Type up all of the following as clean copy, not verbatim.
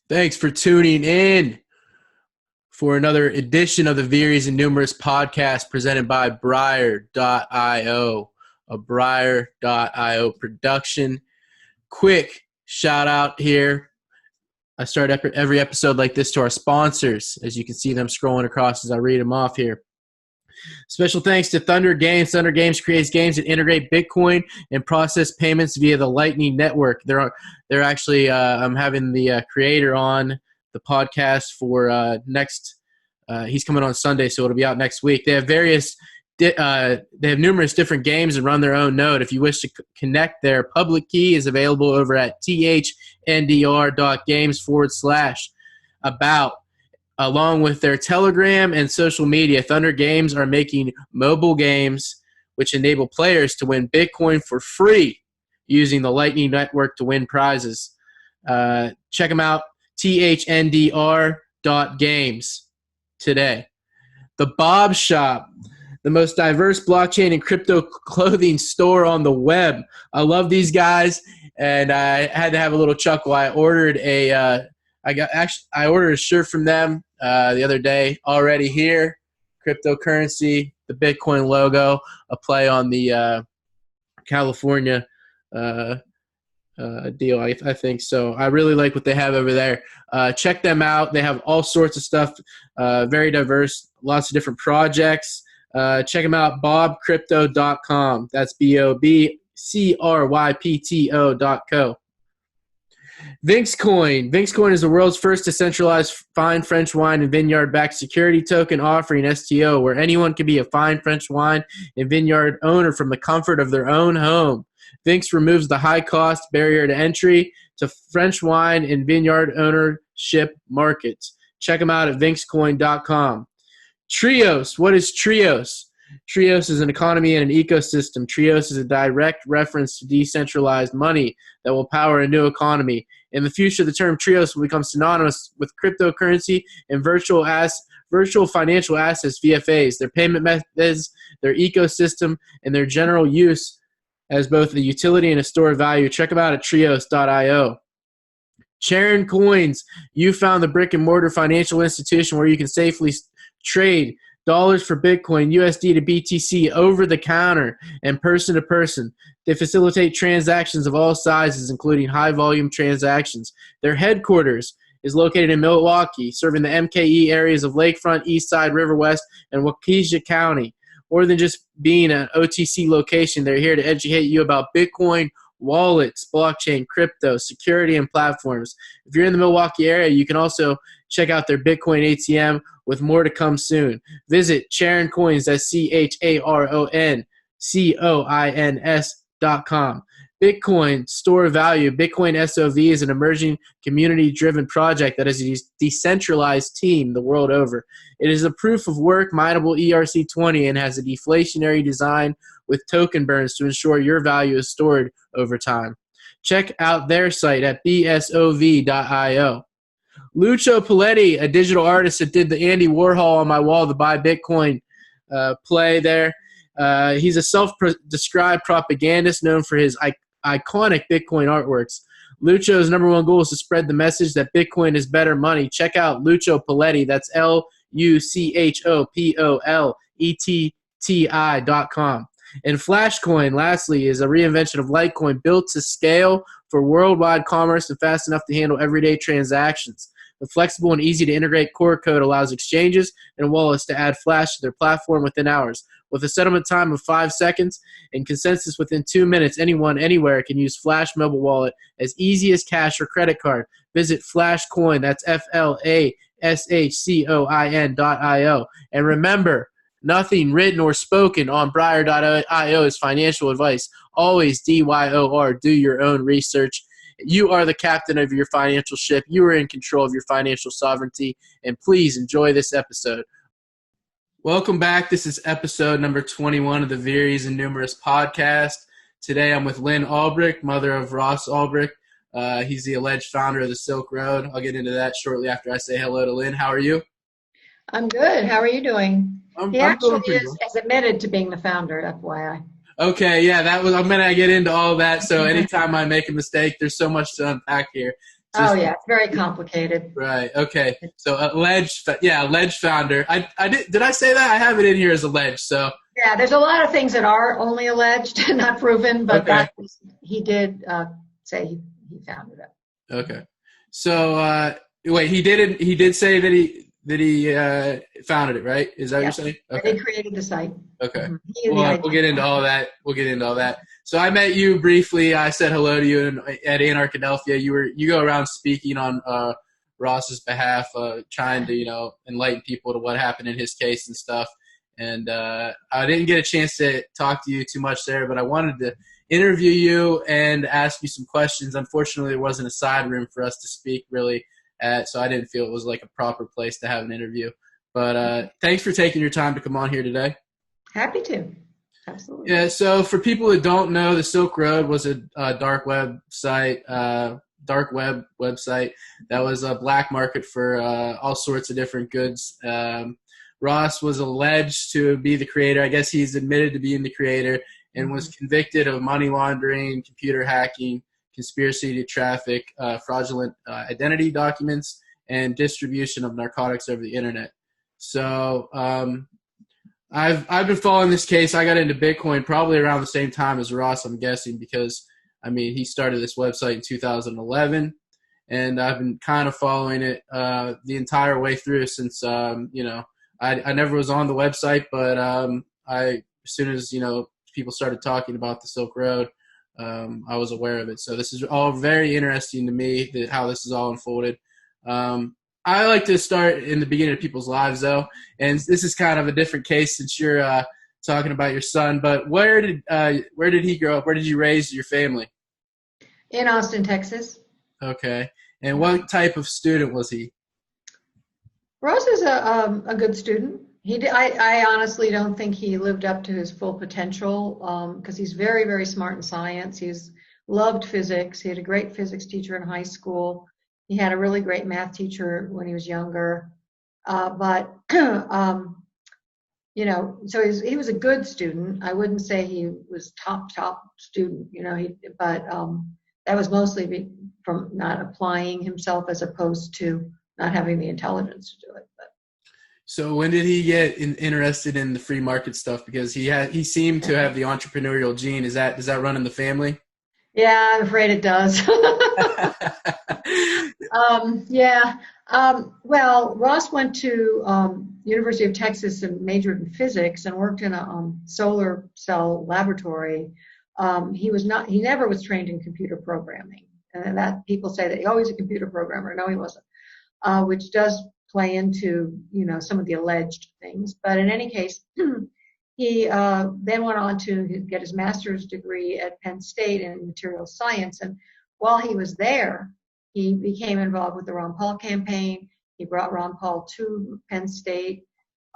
Thanks for tuning in for another edition of the Vires and Numeris Podcast presented by Bryer.io, a Bryer.io production. Quick shout out here. I start every episode like this to our sponsors, as you can see them scrolling across as I read them off here. Special thanks to Thunder Games. Thunder Games creates games that integrate Bitcoin and process payments via the Lightning Network. They're actually I'm having the creator on the podcast for next. He's coming on Sunday, so it'll be out next week. They have numerous different games and run their own node. If you wish to connect, their public key is available over at thdr.games/about. Along with their Telegram and social media, Thunder Games are making mobile games which enable players to win Bitcoin for free using the Lightning Network to win prizes. Check them out, thdr.games today. The Bob Shop, the most diverse blockchain and crypto clothing store on the web. I love these guys, and I had to have a little chuckle. I ordered I ordered a shirt from them the other day. Already here, cryptocurrency, the Bitcoin logo, a play on the California deal. I think so. I really like what they have over there. Check them out. They have all sorts of stuff, very diverse, lots of different projects. Check them out, bobcrypto.com. That's BOBCRYPTO.co. Vinxcoin. Vinxcoin is the world's first decentralized fine French wine and vineyard-backed security token offering STO, where anyone can be a fine French wine and vineyard owner from the comfort of their own home. Vinx removes the high-cost barrier to entry to French wine and vineyard ownership markets. Check them out at vinxcoin.com. Trios. What is Trios? Trios is an economy and an ecosystem. Trios is a direct reference to decentralized money that will power a new economy. In the future, the term Trios will become synonymous with cryptocurrency and virtual financial assets, VFAs, their payment methods, their ecosystem, and their general use as both a utility and a store of value. Check them out at trios.io. Charon Coins. You found the brick-and-mortar financial institution where you can safely trade dollars for Bitcoin, USD to BTC over the counter and person to person. They facilitate transactions of all sizes, including high volume transactions. Their headquarters is located in Milwaukee, serving the MKE areas of Lakefront, Eastside, River West, and Waukesha County. More than just being an OTC location, they're here to educate you about Bitcoin, wallets, blockchain, crypto, security, and platforms. If you're in the Milwaukee area, you can also check out their Bitcoin ATM with more to come soon. Visit Charon Coins, that's CharonCoins.com. Bitcoin Store of Value. Bitcoin SOV is an emerging community-driven project that is a decentralized team the world over. It is a proof-of-work mineable ERC-20 and has a deflationary design with token burns to ensure your value is stored over time. Check out their site at bsov.io. Lucio Paletti, a digital artist that did the Andy Warhol on my wall to buy Bitcoin play there. He's a self-described propagandist known for his iconic Bitcoin artworks. Lucio's number one goal is to spread the message that Bitcoin is better money. Check out Lucio Paletti. That's LuchoPoletti.com. And Flashcoin, lastly, is a reinvention of Litecoin built to scale for worldwide commerce and fast enough to handle everyday transactions. The flexible and easy to integrate core code allows exchanges and wallets to add Flash to their platform within hours. With a settlement time of 5 seconds and consensus within 2 minutes, anyone, anywhere can use Flash Mobile Wallet as easy as cash or credit card. Visit Flashcoin, that's FLASHCOIN.io. And remember, nothing written or spoken on Bryer.io is financial advice. Always DYOR, do your own research. You are the captain of your financial ship. You are in control of your financial sovereignty. And please enjoy this episode. Welcome back. This is episode number 21 of the Vires and Numeris Podcast. Today I'm with Lyn Ulbricht, mother of Ross Ulbricht. He's the alleged founder of the Silk Road. I'll get into that shortly after I say hello to Lyn. How are you? I'm good. How are you doing? He I'm actually doing is admitted to being the founder, FYI. Okay, yeah, I'm going to get into all that. So anytime I make a mistake, there's so much to unpack here. Oh yeah, it's very complicated. Right. Okay. So alleged founder. Did I say that? I have it in here as alleged. So Yeah, there's a lot of things that are only alleged, not proven, but okay. he did say he founded it. Okay. So wait, he didn't. He did say that he founded it, right? Is that what you're saying? Okay. They created the site. Okay. Mm-hmm. We'll get into all that. So I met you briefly. I said hello to you at Anarchadelphia. You go around speaking on Ross's behalf, trying to enlighten people to what happened in his case and stuff. And I didn't get a chance to talk to you too much there, but I wanted to interview you and ask you some questions. Unfortunately, there wasn't a side room for us to speak really at, so I didn't feel it was like a proper place to have an interview. But thanks for taking your time to come on here today. Happy to. Absolutely. Yeah, so for people that don't know, the Silk Road was a dark web website that was a black market for all sorts of different goods. Ross was alleged to be the creator. I guess he's admitted to being the creator and was convicted of money laundering, computer hacking, conspiracy to traffic fraudulent identity documents, and distribution of narcotics over the internet. So I've been following this case. I got into Bitcoin probably around the same time as Ross, I'm guessing, because he started this website in 2011, and I've been kind of following it the entire way through since I never was on the website, but as soon as people started talking about the Silk Road, I was aware of it. So this is all very interesting to me, how this is all unfolded. I like to start in the beginning of people's lives, though, and this is kind of a different case since you're talking about your son. But where did he grow up? Where did you raise your family? In Austin, Texas. Okay, and what type of student was he? Ross is a good student. I honestly don't think he lived up to his full potential because he's very, very smart in science. He's loved physics. He had a great physics teacher in high school. He had a really great math teacher when he was younger. So he was a good student. I wouldn't say he was top student, but that was mostly from not applying himself as opposed to not having the intelligence to do it. So when did he get interested in the free market stuff? Because he seemed to have the entrepreneurial gene. Does that run in the family? Yeah, I'm afraid it does. Well, Ross went to University of Texas and majored in physics and worked in a solar cell laboratory. He never was trained in computer programming, and that people say that he's a computer programmer. No, he wasn't, which does play into some of the alleged things. But in any case, he then went on to get his master's degree at Penn State in materials science. And while he was there, he became involved with the Ron Paul campaign. He brought Ron Paul to Penn State,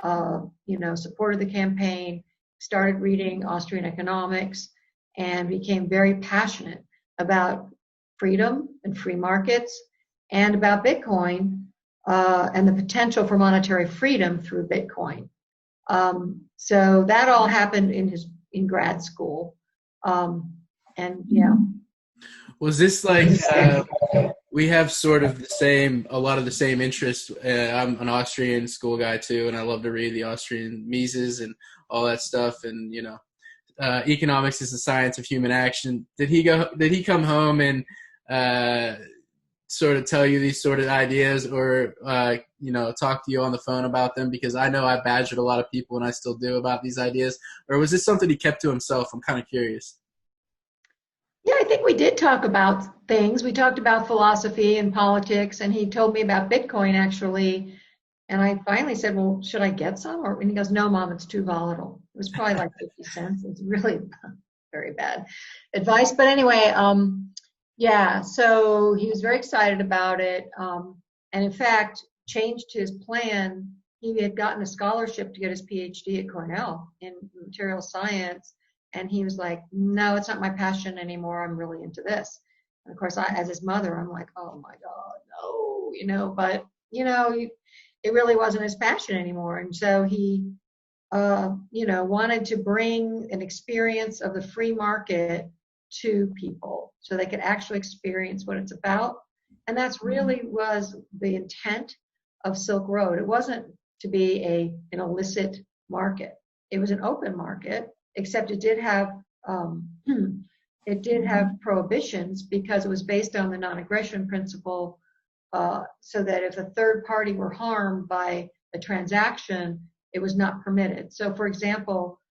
supported the campaign, started reading Austrian economics, and became very passionate about freedom and free markets and about Bitcoin and the potential for monetary freedom through Bitcoin. So that all happened in grad school. Was this like we have sort of a lot of the same interests? I'm an Austrian school guy too, and I love to read the Austrian Mises and all that stuff. And economics is the science of human action. Did he come home and sort of tell you these sort of ideas, or talk to you on the phone about them? Because I know I badgered a lot of people, and I still do, about these ideas. Or was this something he kept to himself? I'm kind of curious. Yeah, I think we did talk about things. We talked about philosophy and politics, and he told me about Bitcoin actually. And I finally said, well, should I get some? And he goes, no, Mom, it's too volatile. It was probably like 50 cents. It's really very bad advice. But anyway, so he was very excited about it. And in fact, changed his plan. He had gotten a scholarship to get his PhD at Cornell in material science. And he was like, no, it's not my passion anymore. I'm really into this. And of course, as his mother, I'm like, oh my God, no, but it really wasn't his passion anymore. And so he, wanted to bring an experience of the free market to people so they could actually experience what it's about And that's really was the intent of Silk Road. It wasn't to be an illicit market. It was an open market, except it did have prohibitions because it was based on the non-aggression principle, so that if a third party were harmed by a transaction, it was not permitted. So, for example,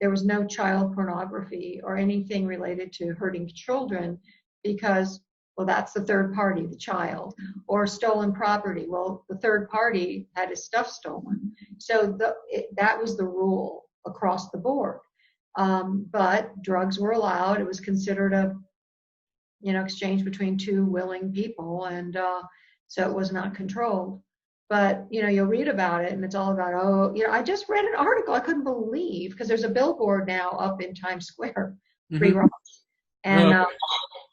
there was no child pornography or anything related to hurting children because, well, that's the third party, the child, or stolen property. Well, the third party had his stuff stolen. So that was the rule across the board. But drugs were allowed. It was considered a, exchange between two willing people, and so it was not controlled. But, you'll read about it, and it's all about, I just read an article I couldn't believe, because there's a billboard now up in Times Square, Free Ross. And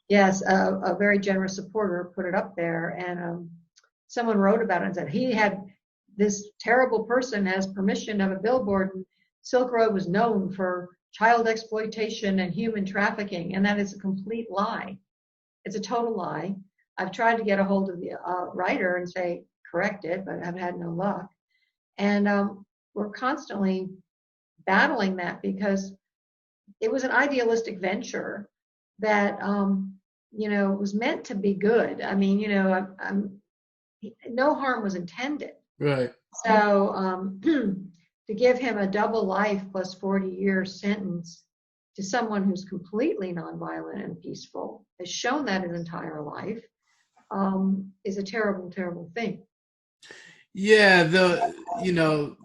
yes, a very generous supporter put it up there, and someone wrote about it and said this terrible person has permission to have a billboard, and Silk Road was known for child exploitation and human trafficking, and that is a complete lie. It's a total lie. I've tried to get a hold of the writer and say, correct it, but I've had no luck. And we're constantly battling that because it was an idealistic venture that, was meant to be good. I mean, no harm was intended. Right. So to give him a double life plus 40-year sentence to someone who's completely nonviolent and peaceful, has shown that his entire life, is a terrible, terrible thing. Yeah, the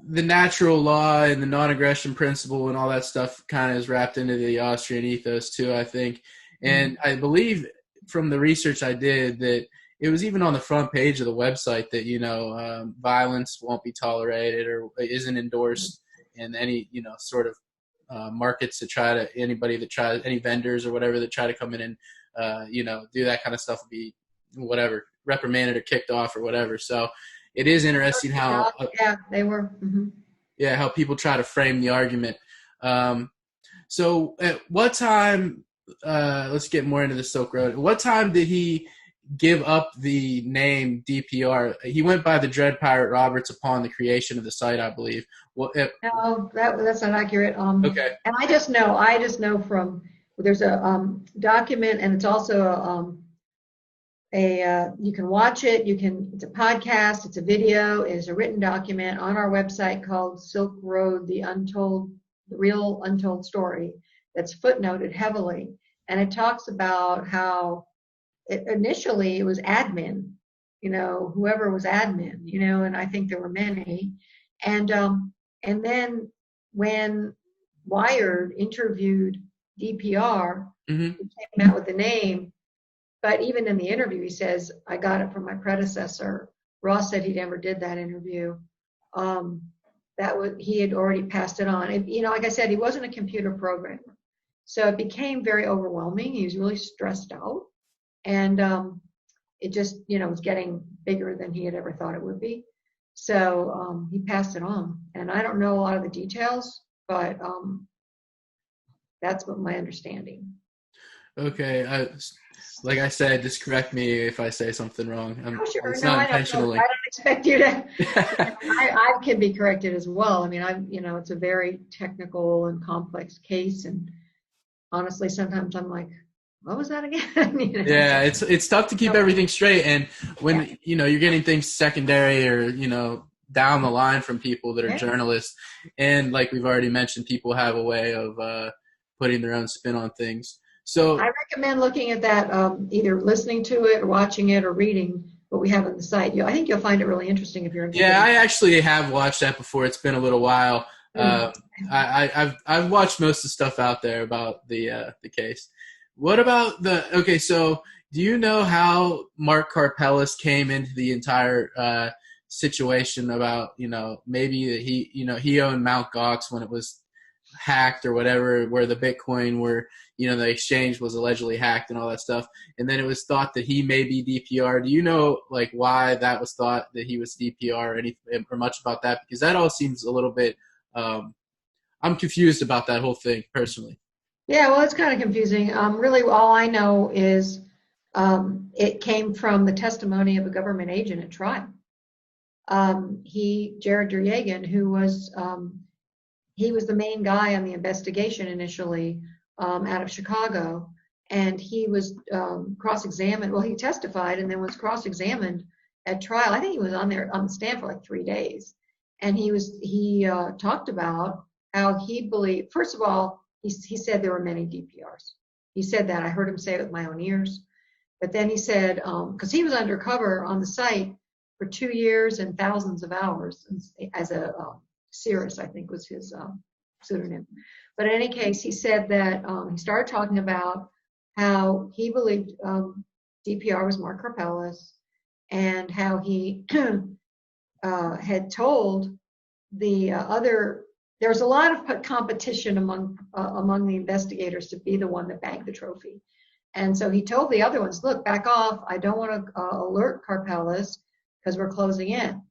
natural law and the non-aggression principle and all that stuff kind of is wrapped into the Austrian ethos too, I think. And I believe from the research I did that it was even on the front page of the website that, violence won't be tolerated or isn't endorsed in any, sort of markets any vendors or whatever that try to come in and, do that kind of stuff will be whatever, reprimanded or kicked off or whatever. So it is interesting how they were. How people try to frame the argument. So at what time, let's get more into the Silk Road. At what time did he give up the name DPR? He went by the Dread Pirate Roberts upon the creation of the site, I believe. Well, no, that's not accurate. Okay. And I just know from, there's a document, and it's also you can watch it. It's a podcast. It's a video. It is a written document on our website called Silk Road, the real untold story. That's footnoted heavily, and it talks about how initially it was admin, whoever was admin, and I think there were many, and then when Wired interviewed DPR, he came out with the name. But even in the interview, he says, I got it from my predecessor. Ross said he never did that interview. He had already passed it on. Like I said, he wasn't a computer programmer. So it became very overwhelming. He was really stressed out. And it just, was getting bigger than he had ever thought it would be. So he passed it on. And I don't know a lot of the details, but that's what my understanding. Okay. Like I said, just correct me if I say something wrong. Sure. It's no, not intentionally. I don't expect you to. I can be corrected as well. I mean, it's a very technical and complex case, and honestly, sometimes I'm like, what was that again? Yeah, it's tough to keep everything straight, and when you're getting things secondary or down the line from people that are journalists, and like we've already mentioned, people have a way of putting their own spin on things. So I recommend looking at that, either listening to it or watching it or reading what we have on the site. I think you'll find it really interesting if you're interested. Yeah, I actually have watched that before. It's been a little while. I've watched most of the stuff out there about the case. What about so do you know how Mark Karpelis came into the entire situation about, maybe that he owned Mt. Gox when it was hacked or whatever, where the Bitcoin were, the exchange was allegedly hacked and all that stuff. And then it was thought that he may be DPR. Do you know why that was thought that he was DPR or much about that? Because that all seems a little bit, I'm confused about that whole thing personally. Yeah, well, it's kind of confusing. Really all I know is It came from the testimony of a government agent at trial. Jared Duryagan, who was he was the main guy on the investigation initially out of Chicago, and he was cross-examined. Well, he testified and then was cross-examined at trial. I think he was on the stand for like 3 days, and he talked about how he believed. First of all, he said there were many DPRs. He said that. I heard him say it with my own ears. But then he said, because he was undercover on the site for 2 years and thousands of hours as a Cirrus, I think was his pseudonym. But in any case, he said that he started talking about how he believed DPR was Mark Karpeles, and how he had told the other. There was a lot of competition among the investigators to be the one that bagged the trophy. And so he told the other ones, look, back off. I don't want to alert Karpeles because we're closing in.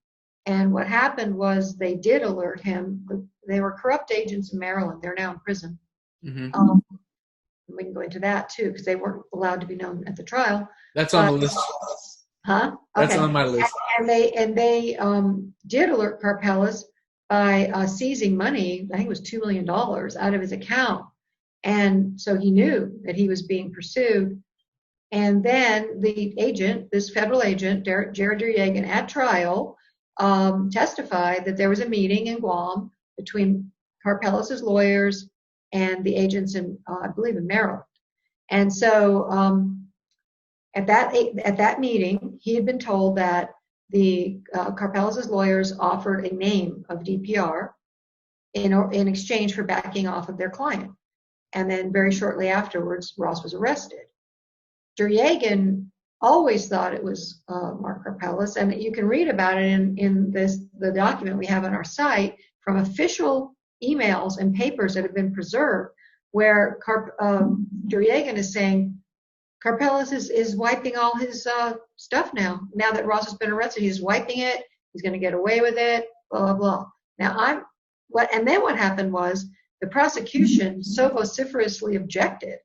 And what happened was they did alert him. They were corrupt agents in Maryland. They're now in prison. Mm-hmm. We can go into that too because they weren't allowed to be known at the trial. That's on the list. Huh? That's okay. on my list. And they did alert Karpeles by seizing money. I think it was $2 million out of his account. And so he knew that he was being pursued. And then the agent, this federal agent, Jared Duryagan, at trial, testified that there was a meeting in Guam between Karpeles' lawyers and the agents in, I believe, in Maryland. And so at that meeting, he had been told that the Karpeles' lawyers offered a name of DPR in exchange for backing off of their client. And then very shortly afterwards, Ross was arrested. Duryagan always thought it was Mark Karpeles, and you can read about it in the document we have on our site from official emails and papers that have been preserved, where Duryagan is saying Karpeles is wiping all his stuff now. Now that Ross has been arrested, he's wiping it. He's going to get away with it. Blah blah blah. Now and then what happened was the prosecution so vociferously objected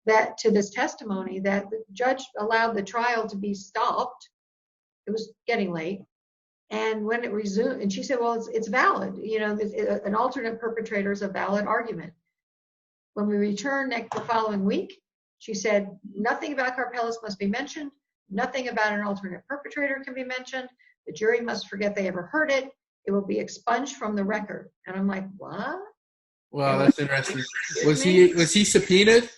that to this testimony that the judge allowed the trial to be stopped. It was getting late, and when it resumed, and she said, "Well, it's valid. You know, an alternate perpetrator is a valid argument." When we returned the following week, she said, "Nothing about Karpeles must be mentioned. Nothing about an alternate perpetrator can be mentioned. The jury must forget they ever heard it. It will be expunged from the record." And I'm like, "What?" Wow, that's interesting. Was he subpoenaed?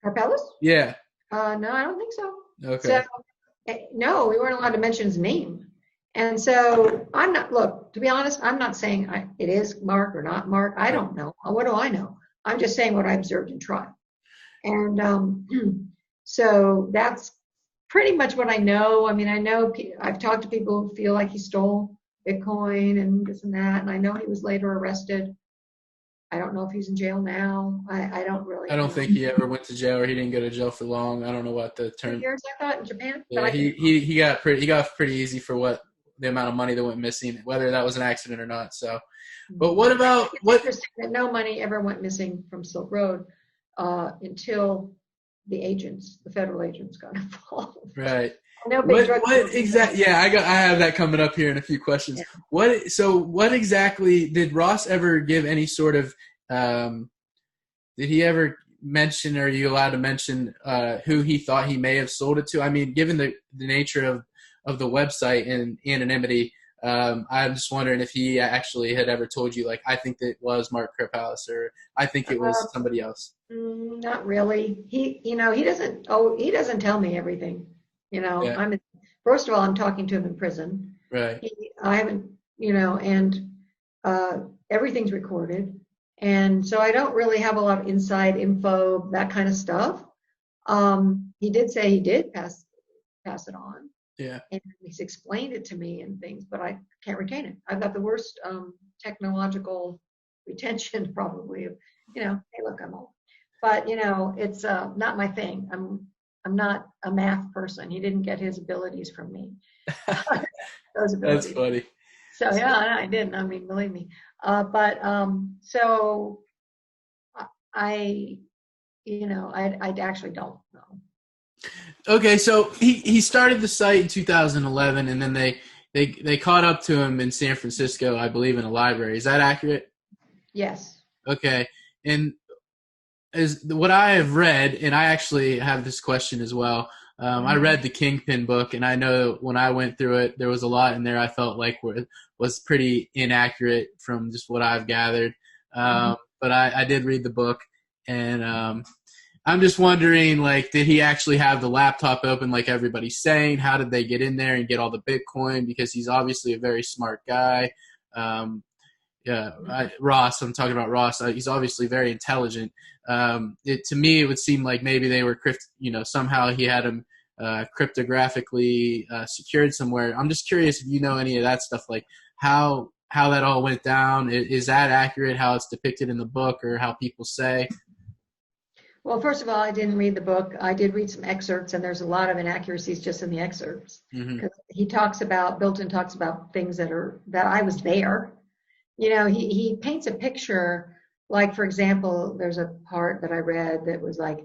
Karpeles? Yeah. No, I don't think so. Okay. So, no, we weren't allowed to mention his name. And so to be honest, I'm not saying it is Mark or not Mark. I don't know. What do I know? I'm just saying what I observed in trial. And so that's pretty much what I know. I mean, I've talked to people who feel like he stole Bitcoin and this and that, and I know he was later arrested. I don't know if he's in jail now. I don't really. I don't think he ever went to jail, or he didn't go to jail for long. I don't know what the term. 2 years, I thought, in Japan. Yeah, he got pretty easy for what the amount of money that went missing, whether that was an accident or not. So, but what about what? Interesting that no money ever went missing from Silk Road until the federal agents got involved. Right. No big drug. What exactly? Yeah, I have that coming up here in a few questions. Yeah. What exactly did Ross ever give any sort of? Did he ever mention, or are you allowed to mention who he thought he may have sold it to? I mean, given the nature of the website and anonymity, I'm just wondering if he actually had ever told you, like, I think that it was Mark Karpeles, or I think it was somebody else. Not really. He doesn't tell me everything. You know, yeah. First of all, I'm talking to him in prison. Right. I haven't, and everything's recorded. And so I don't really have a lot of inside info, that kind of stuff. He did say he did pass it on. Yeah. And he's explained it to me and things, but I can't retain it. I've got the worst technological retention probably of, hey, look, I'm old. But, it's not my thing. I'm not a math person. He didn't get his abilities from me. Those abilities. That's funny. So yeah, I didn't. I mean, believe me. So I actually don't know. Okay, so he started the site in 2011, and then they caught up to him in San Francisco, I believe, in a library. Is that accurate? Yes. Okay, and is what I have read, and I actually have this question as well. I read the Kingpin book, and I know when I went through it, there was a lot in there I felt like was pretty inaccurate from just what I've gathered. But I did read the book, and I'm just wondering, like, did he actually have the laptop open like everybody's saying? How did they get in there and get all the Bitcoin? Because he's obviously a very smart guy. Ross, I'm talking about Ross. He's obviously very intelligent. To me, it would seem like maybe they were somehow he had him cryptographically secured somewhere. I'm just curious if you know any of that stuff, like how that all went down. Is that accurate, how it's depicted in the book, or how people say? Well, first of all, I didn't read the book. I did read some excerpts, and there's a lot of inaccuracies just in the excerpts. Because Bilton talks about things that I was there. He paints a picture, like, for example, there's a part that I read that was like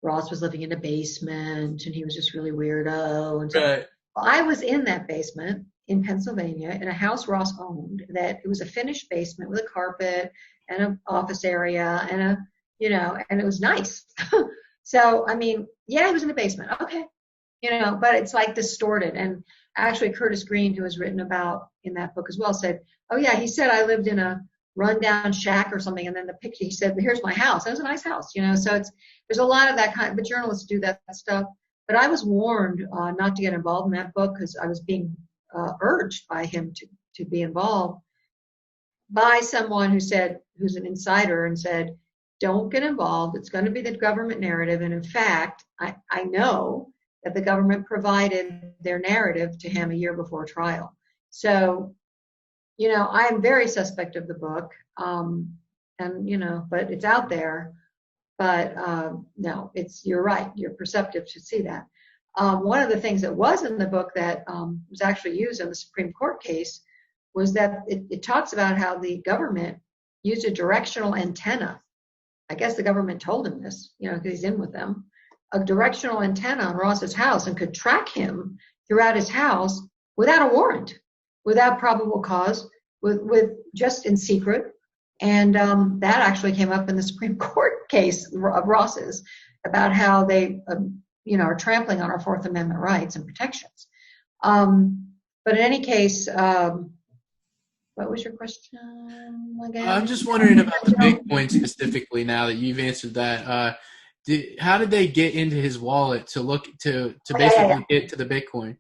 Ross was living in a basement and he was just really weirdo. And so Right. Well, I was in that basement in Pennsylvania in a house Ross owned, that it was a finished basement with a carpet and an office area and and it was nice. So, I mean, yeah, he was in the basement. Okay. But it's like distorted. And actually Curtis Green, who has written about in that book as well, said, oh yeah, he said I lived in a rundown shack or something. And then the picture, he said, here's my house. It was a nice house, so there's a lot of that kind, but journalists do that stuff. But I was warned not to get involved in that book because I was being urged by him to be involved by someone who's an insider and said, don't get involved. It's going to be the government narrative. And in fact, I know that the government provided their narrative to him a year before trial. So, I'm very suspect of the book. But it's out there. But no, you're right. You're perceptive to see that. One of the things that was in the book that was actually used in the Supreme Court case was that it talks about how the government used a directional antenna. I guess the government told him this, because he's in with them, a directional antenna on Ross's house and could track him throughout his house without a warrant, without probable cause, with just in secret. And that actually came up in the Supreme Court case of Ross's about how they, are trampling on our Fourth Amendment rights and protections. But in any case, what was your question again? I'm just wondering about the Bitcoin specifically. Now that you've answered that, how did they get into his wallet to look to basically get to the Bitcoin?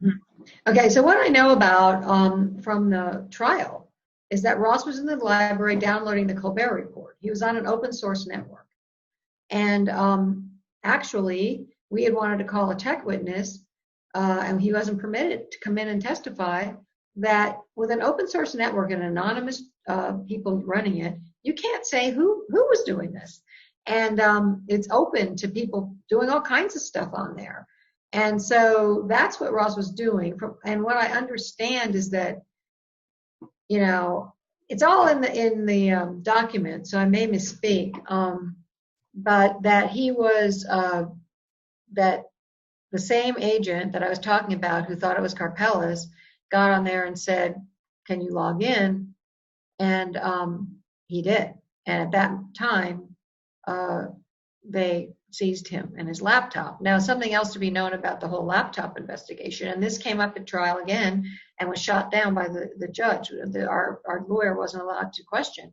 Okay, so what I know about from the trial is that Ross was in the library downloading the Colbert Report. He was on an open source network, and actually, we had wanted to call a tech witness, and he wasn't permitted to come in and testify. That with an open source network and anonymous people running it, you can't say who was doing this. And it's open to people doing all kinds of stuff on there. And so that's what Ross was doing. And what I understand is that, it's all in the document, so I may misspeak, but that he was, that the same agent that I was talking about who thought it was Carpella's got on there and said, can you log in? And he did. And at that time, they seized him and his laptop. Now, something else to be known about the whole laptop investigation, and this came up at trial again and was shot down by the judge. Our lawyer wasn't allowed to question.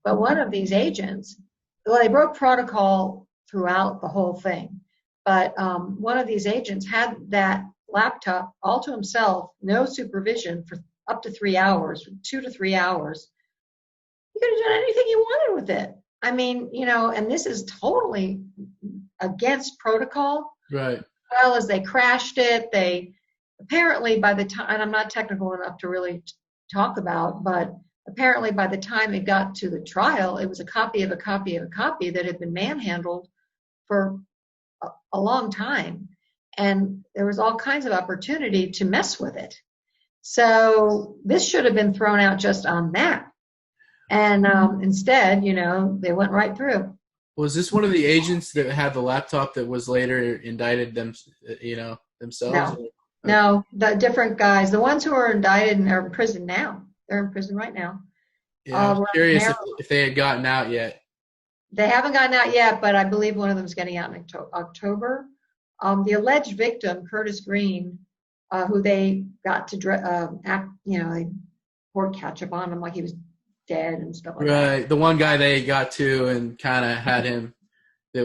But one of these agents, well, they broke protocol throughout the whole thing. But one of these agents had that laptop all to himself, no supervision, for up to 3 hours, 2 to 3 hours. He could have done anything he wanted with it. I mean, and this is totally against protocol. Right. Well, as they crashed it, they apparently by the time, and I'm not technical enough to really talk about, but apparently by the time it got to the trial, it was a copy of a copy of a copy that had been manhandled for a long time. And there was all kinds of opportunity to mess with it. So this should have been thrown out just on that. And instead, they went right through. Was this one of the agents that had the laptop that was later indicted themselves? No, the different guys, the ones who are indicted and are in prison now. They're in prison right now. Yeah, I was curious if they had gotten out yet. They haven't gotten out yet, but I believe one of them is getting out in October. The alleged victim, Curtis Green, who they got to they poured ketchup on him like he was dead and stuff like that. Right, the one guy they got to and kind of had him. They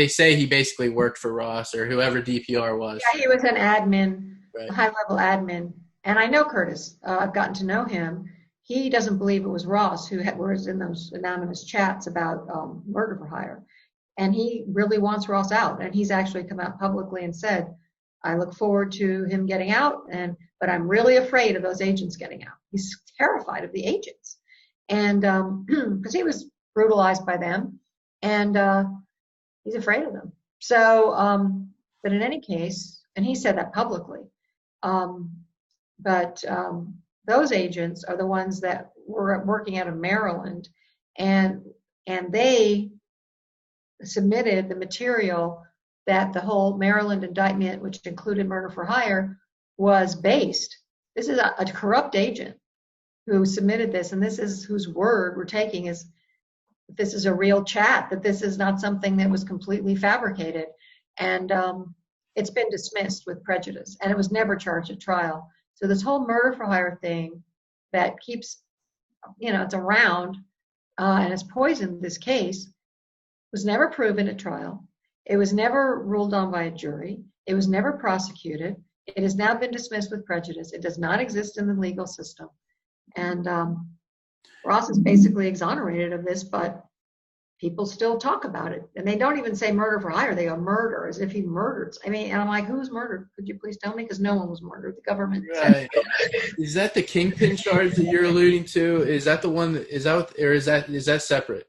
say he basically worked for Ross or whoever DPR was. Yeah, he was an admin, right. A high-level admin. And I know Curtis. I've gotten to know him. He doesn't believe it was Ross who was in those anonymous chats about murder for hire. And he really wants Ross out. And he's actually come out publicly and said, I look forward to him getting out, but I'm really afraid of those agents getting out. He's terrified of the agents. And because he was brutalized by them. And he's afraid of them. So, but in any case, and he said that publicly, but those agents are the ones that were working out of Maryland, and they submitted the material that the whole Maryland indictment, which included murder for hire, was based. This is a corrupt agent who submitted this, and this is whose word we're taking is this is a real chat, that this is not something that was completely fabricated. And it's been dismissed with prejudice, and it was never charged at trial. So this whole murder for hire thing that keeps, it's around and has poisoned this case was never proven at trial. It was never ruled on by a jury. It was never prosecuted. It has now been dismissed with prejudice. It does not exist in the legal system. And Ross is basically exonerated of this, but people still talk about it. And they don't even say murder for hire. They go murder, as if he murdered. I mean, and I'm like, who's murdered? Could you please tell me? Because no one was murdered. The government. Right. Is that the kingpin charge that you're alluding to? Is that the one that is out, or is that separate?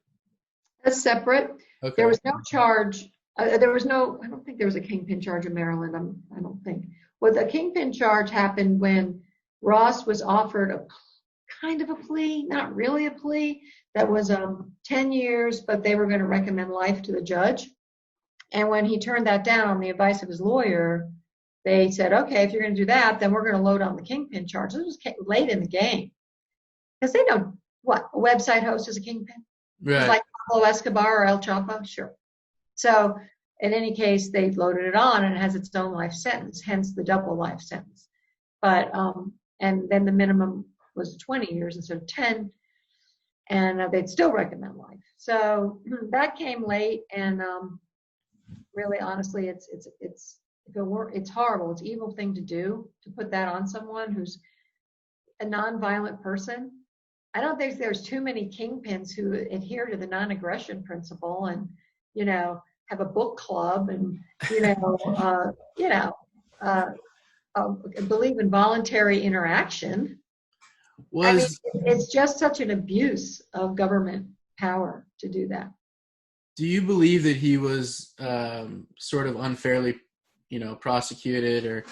That's separate. Okay. There was no charge. I don't think there was a kingpin charge in Maryland. I don't think. Well, the kingpin charge happened when Ross was offered a kind of a plea, not really a plea, that was 10 years, but they were going to recommend life to the judge. And when he turned that down on the advice of his lawyer, they said, okay, if you're going to do that, then we're going to load on the kingpin charge. This was late in the game. Because they know, what, a website host is a kingpin? Right. It's like Pablo Escobar or El Chapo? Sure. So in any case, they loaded it on, and it has its own life sentence, hence the double life sentence. But, and then the minimum was 20 years instead of 10, and they'd still recommend life. So that came late, and really, honestly, it's horrible. It's an evil thing to do, to put that on someone who's a nonviolent person. I don't think there's too many kingpins who adhere to the non-aggression principle and, have a book club and, believe in voluntary interaction. It's just such an abuse of government power to do that. Do you believe that he was sort of unfairly, prosecuted, or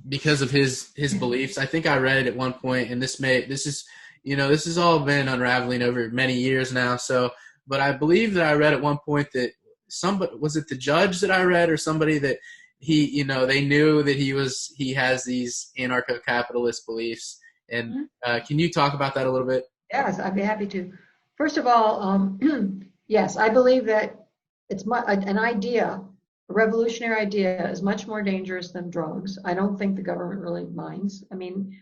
because of his beliefs? I think I read at one point, and this has all been unraveling over many years now. So, but I believe that I read at one point that was it the judge that I read, or somebody that he, they knew that he has these anarcho-capitalist beliefs. And can you talk about that a little bit? Yes, I'd be happy to. First of all, yes, I believe that it's an idea, a revolutionary idea, is much more dangerous than drugs. I don't think the government really minds,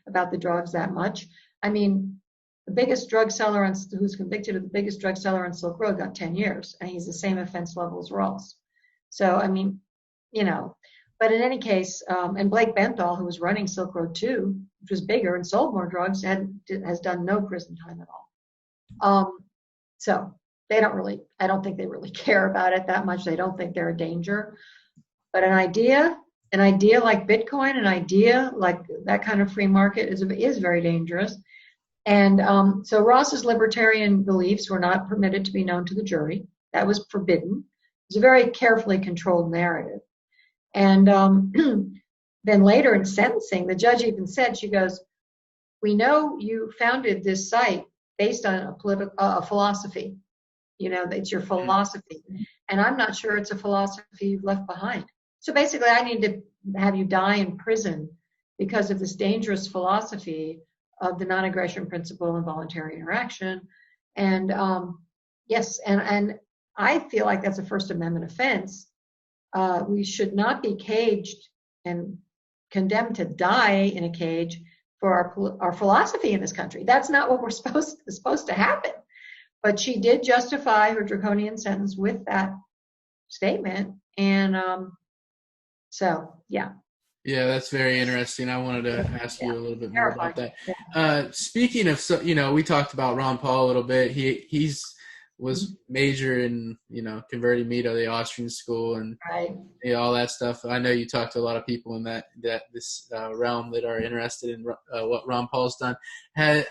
about the drugs that much. The biggest drug seller who's convicted of the biggest drug seller on Silk Road got 10 years, and he's the same offense level as Ross. So, but in any case, and Blake Benthal, who was running Silk Road 2, which was bigger and sold more drugs, has done no prison time at all. So I don't think they really care about it that much. They don't think they're a danger. But an idea like Bitcoin, an idea like that kind of free market is very dangerous. And so Ross's libertarian beliefs were not permitted to be known to the jury. That was forbidden. It was a very carefully controlled narrative. And then later in sentencing, the judge even said, she goes, we know you founded this site based on a philosophy. It's your philosophy. And I'm not sure it's a philosophy you've left behind. So basically, I need to have you die in prison because of this dangerous philosophy of the non-aggression principle and voluntary interaction. And yes, and I feel like that's a First Amendment offense. We should not be caged and condemned to die in a cage for our philosophy in this country. That's not what we're supposed to happen. But she did justify her draconian sentence with that statement. And so, yeah. Yeah, that's very interesting. I wanted to ask you a little bit more about that. Yeah. Speaking of, we talked about Ron Paul a little bit. He's was major in, converting me to the Austrian school and right. All that stuff. I know you talked to a lot of people in this realm that are interested in what Ron Paul's done. Has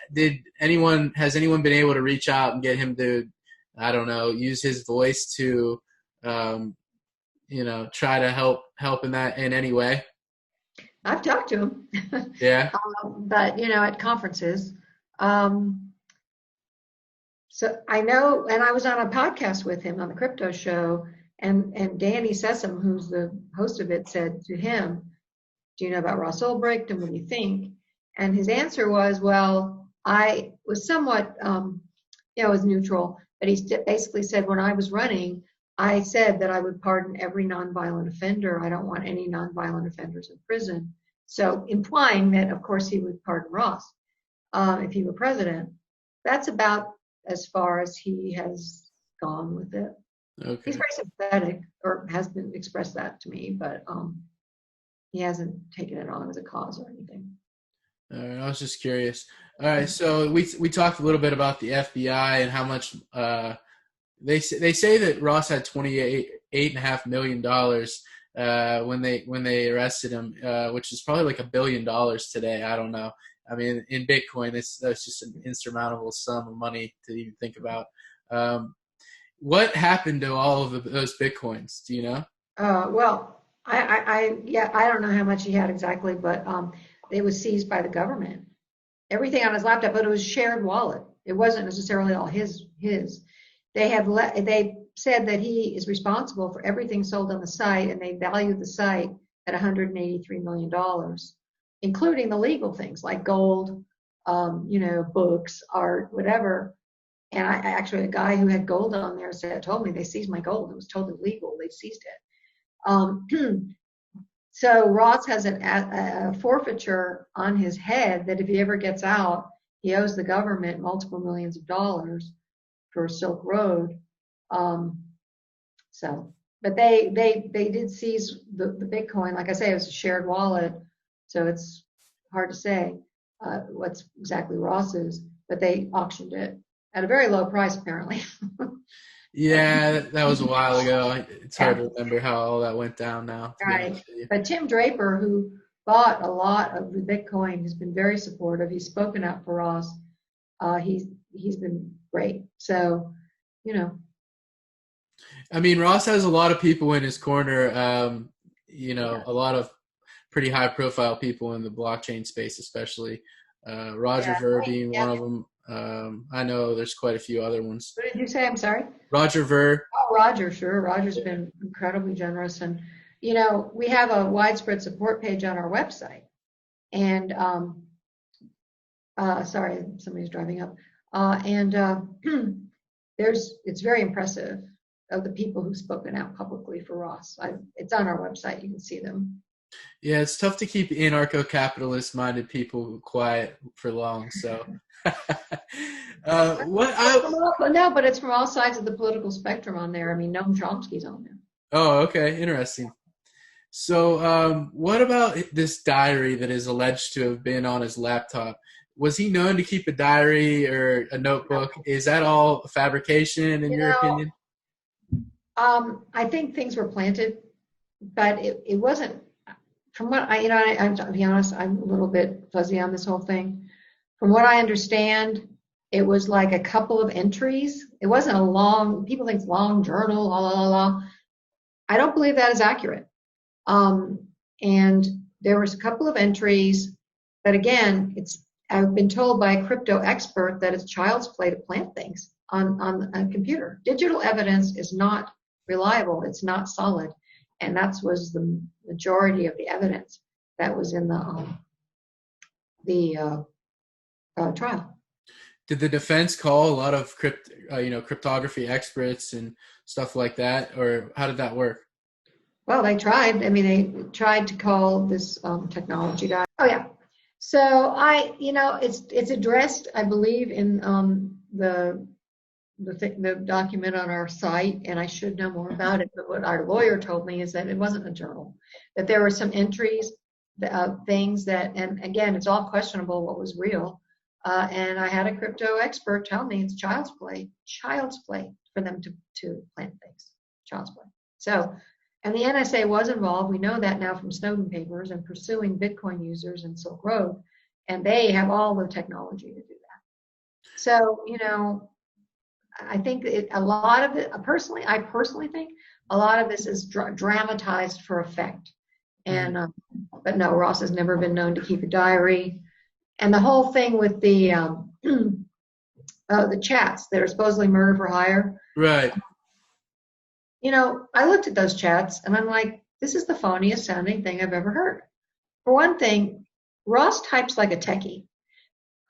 anyone been able to reach out and get him to, I don't know, use his voice to, try to help in any way? I've talked to him. Yeah. But, at conferences. So I know, and I was on a podcast with him on the crypto show, and Danny Sessom, who's the host of it, said to him, do you know about Ross Ulbricht and what do you think? And his answer was, well, I was somewhat, was neutral, but he basically said when I was running, I said that I would pardon every nonviolent offender. I don't want any nonviolent offenders in prison. So implying that, of course, he would pardon Ross if he were president. That's about as far as he has gone with it. Okay. He's very sympathetic, or has been expressed that to me, but he hasn't taken it on as a cause or anything. All right, I was just curious. All right, so we talked a little bit about the FBI and how much they say that Ross had $28.5 million when they arrested him, which is probably like $1 billion today. I don't know. I mean, in Bitcoin, that's just an insurmountable sum of money to even think about. What happened to all of those Bitcoins? Do you know? Well, I don't know how much he had exactly, but it was seized by the government. Everything on his laptop, but it was a shared wallet. It wasn't necessarily all his. They said that he is responsible for everything sold on the site, and they valued the site at $183 million, including the legal things like gold, books, art, whatever. And I actually, a guy who had gold on there told me they seized my gold. It was totally legal. They seized it. So Ross has a forfeiture on his head that if he ever gets out, he owes the government multiple millions of dollars for Silk Road. But they did seize the Bitcoin. Like I say, it was a shared wallet, so it's hard to say what's exactly Ross's, but they auctioned it at a very low price, apparently. Yeah, that was a while ago. It's hard to remember how all that went down now. Right. But Tim Draper, who bought a lot of the Bitcoin, has been very supportive. He's spoken out for Ross. He's been great. So, I mean, Ross has a lot of people in his corner. A lot of pretty high-profile people in the blockchain space, especially Roger Ver being one of them. I know there's quite a few other ones. What did you say? I'm sorry? Roger Ver. Oh, Roger, sure. Roger's been incredibly generous. And, we have a widespread support page on our website. And, sorry, somebody's driving up. It's very impressive of the people who've spoken out publicly for Ross. It's on our website. You can see them. Yeah, it's tough to keep anarcho-capitalist minded people quiet for long. So, No, but it's from all sides of the political spectrum on there. I mean, Noam Chomsky's on there. Oh, okay, interesting. So, what about this diary that is alleged to have been on his laptop? Was he known to keep a diary or a notebook? Is that all a fabrication, in your opinion? I think things were planted, but it wasn't. From what I'm to be honest, I'm a little bit fuzzy on this whole thing. From what I understand, it was like a couple of entries. It wasn't a long. People think it's long journal, la la la la. I don't believe that is accurate. And there was a couple of entries, but again, it's I've been told by a crypto expert that it's child's play to plant things on a computer. Digital evidence is not reliable. It's not solid. And that was the majority of the evidence that was in the trial. Did the defense call a lot of cryptography experts and stuff like that, or how did that work? Well, they tried. I mean, they tried to call this technology guy. Oh yeah. So it's addressed, I believe, in the document on our site, and I should know more about it. But what our lawyer told me is that it wasn't a journal, that there were some entries, things that, and again, it's all questionable what was real. And I had a crypto expert tell me it's child's play for them to plant things, child's play. So, and the NSA was involved. We know that now from Snowden papers and pursuing Bitcoin users in Silk Road, and they have all the technology to do that. So, I think a lot of it, I personally think a lot of this is dramatized for effect. And, but no, Ross has never been known to keep a diary. And the whole thing with the chats that are supposedly murder for hire. Right. I looked at those chats and I'm like, this is the phoniest sounding thing I've ever heard. For one thing, Ross types like a techie.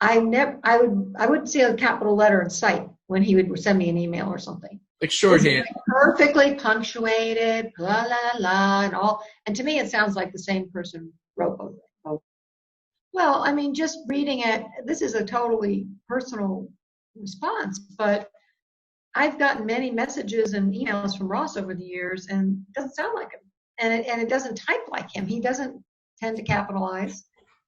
I wouldn't see a capital letter in sight when he would send me an email or something. Like shorthand. Perfectly punctuated, la la la, and all. And to me, it sounds like the same person wrote both. Well, I mean, just reading it, this is a totally personal response, but I've gotten many messages and emails from Ross over the years, and it doesn't sound like him. And it doesn't type like him. He doesn't tend to capitalize.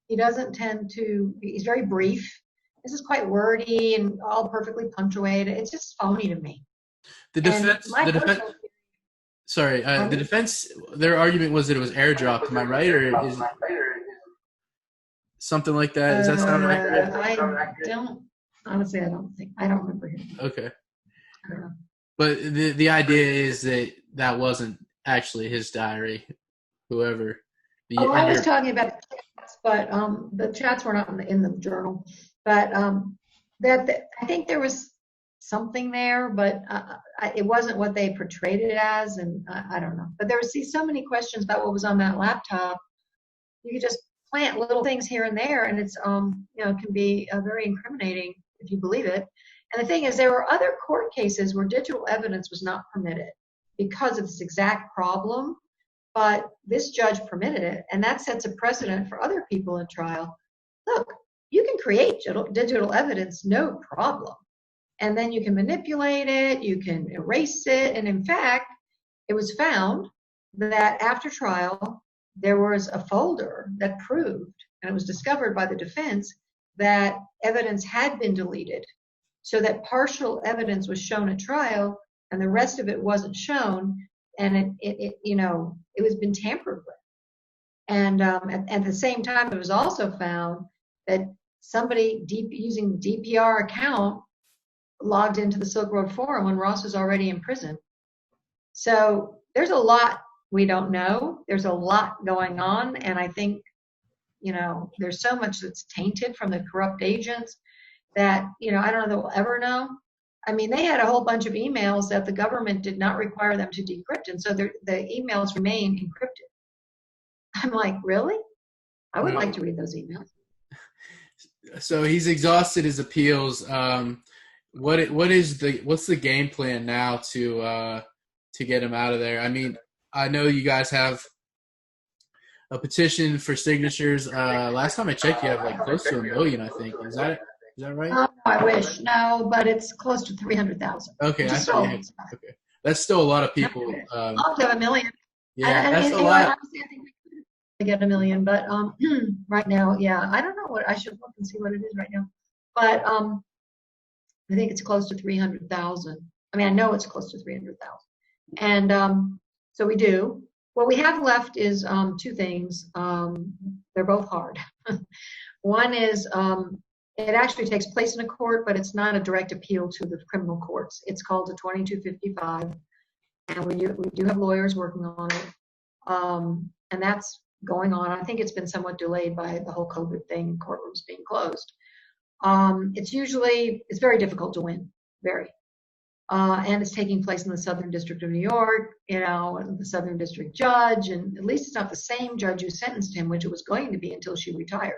He doesn't tend to, he's very brief. This is quite wordy and all perfectly punctuated. It's just phony to me. The defense, their argument was that it was airdropped. Am I right? Or is it something like that? Does that sound right? Honestly, I don't remember him. Okay. I don't know. But the idea is that wasn't actually his diary, whoever. I was talking about the chats, but the chats were not in the journal. But I think there was something there, but it wasn't what they portrayed it as, and I don't know. But there was so many questions about what was on that laptop. You could just plant little things here and there, and it's it can be very incriminating if you believe it. And the thing is, there were other court cases where digital evidence was not permitted because of this exact problem, but this judge permitted it, and that sets a precedent for other people in trial. Look, you can create digital evidence, no problem. And then you can manipulate it, you can erase it, and in fact, it was found that after trial, there was a folder that proved, and it was discovered by the defense, that evidence had been deleted, so that partial evidence was shown at trial, and the rest of it wasn't shown, and it was been tampered with. And at the same time, it was also found that somebody using the DPR account logged into the Silk Road Forum when Ross was already in prison. So there's a lot we don't know. There's a lot going on, and I think there's so much that's tainted from the corrupt agents that I don't know that we'll ever know. I mean, they had a whole bunch of emails that the government did not require them to decrypt, and so the emails remain encrypted. I'm like, really? I would like to read those emails. So he's exhausted his appeals. What's the game plan now to get him out of there? I mean, I know you guys have a petition for signatures. Last time I checked, you have close to 1 million, I think. Is that right? I wish. No, but it's close to 300,000. Okay, okay. That's still a lot of people. I'll have 1 million. Yeah, that's a lot. Honestly, I think we could get 1 million, but right now, yeah, I don't know what I should look and see what it is right now. But I think it's close to 300,000. I mean, I know it's close to 300,000, and so we do. What we have left is 2 things. They're both hard. One is it actually takes place in a court, but it's not a direct appeal to the criminal courts. It's called a 2255, and we do have lawyers working on it. And that's going on. I think it's been somewhat delayed by the whole COVID thing, courtrooms being closed. It's very difficult to win, very. And it's taking place in the Southern District of New York, the Southern District judge, and at least it's not the same judge who sentenced him, which it was going to be until she retired,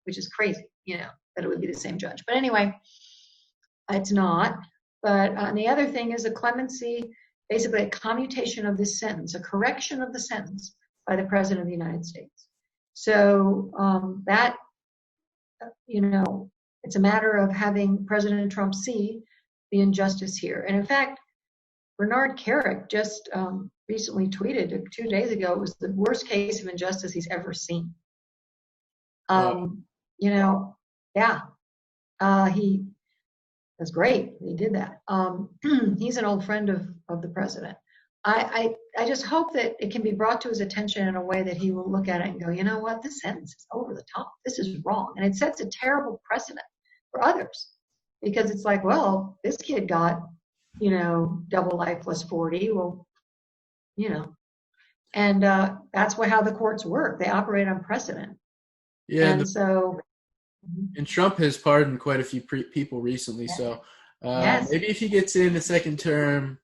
which is crazy, that it would be the same judge. But anyway, it's not. But the other thing is a clemency, basically a commutation of this sentence, a correction of the sentence by the President of the United States. So that, it's a matter of having President Trump see the injustice here. And in fact, Bernard Kerik just recently tweeted 2 days ago it was the worst case of injustice he's ever seen. He that's great. He did that. He's an old friend of the president. I just hope that it can be brought to his attention in a way that he will look at it and go, you know what, this sentence is over the top. This is wrong. And it sets a terrible precedent for others. Because it's like, well, this kid got, double life plus 40. Well, and that's how the courts work. They operate on precedent. Yeah. And Trump has pardoned quite a few people recently. Yeah. So yes. Maybe if he gets in the second term,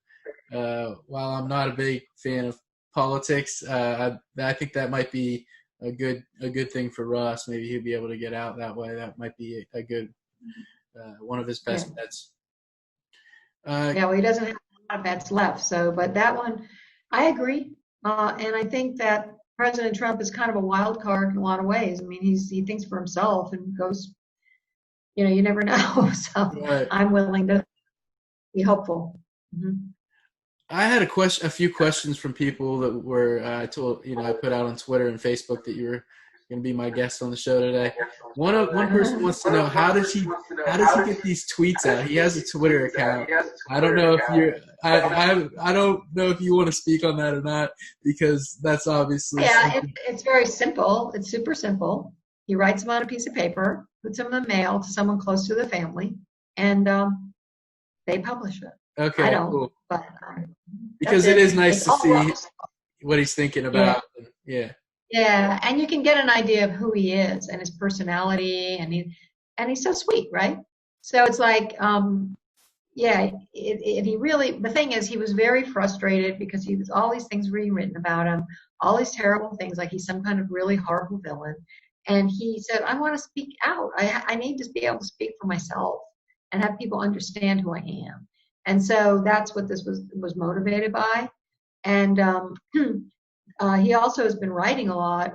while I'm not a big fan of politics, I think that might be a good thing for Ross. Maybe he'll be able to get out that way. That might be a good one of his best bets. Well, he doesn't have a lot of bets left. So, but that one, I agree. And I think that President Trump is kind of a wild card in a lot of ways. I mean, he thinks for himself and goes, you never know. So right. I'm willing to be hopeful. Mm-hmm. I had a few questions from people that were I put out on Twitter and Facebook that you were going to be my guest on the show today. One person wants to know how does he get these tweets out? He has a Twitter account. I don't know if I don't know if you want to speak on that or not, because that's obviously it's very simple. It's super simple. He writes them on a piece of paper, puts them in the mail to someone close to the family, and they publish it. Okay, I don't, cool. But because it is nice to see what he's thinking about. Yeah. Yeah, and you can get an idea of who he is and his personality, and he's so sweet, right? So it's like, he really, the thing is, he was very frustrated because he was all these things being written about him, all these terrible things, like he's some kind of really horrible villain. And he said, I want to speak out. I need to be able to speak for myself and have people understand who I am. And so that's what this was motivated by. And he also has been writing a lot.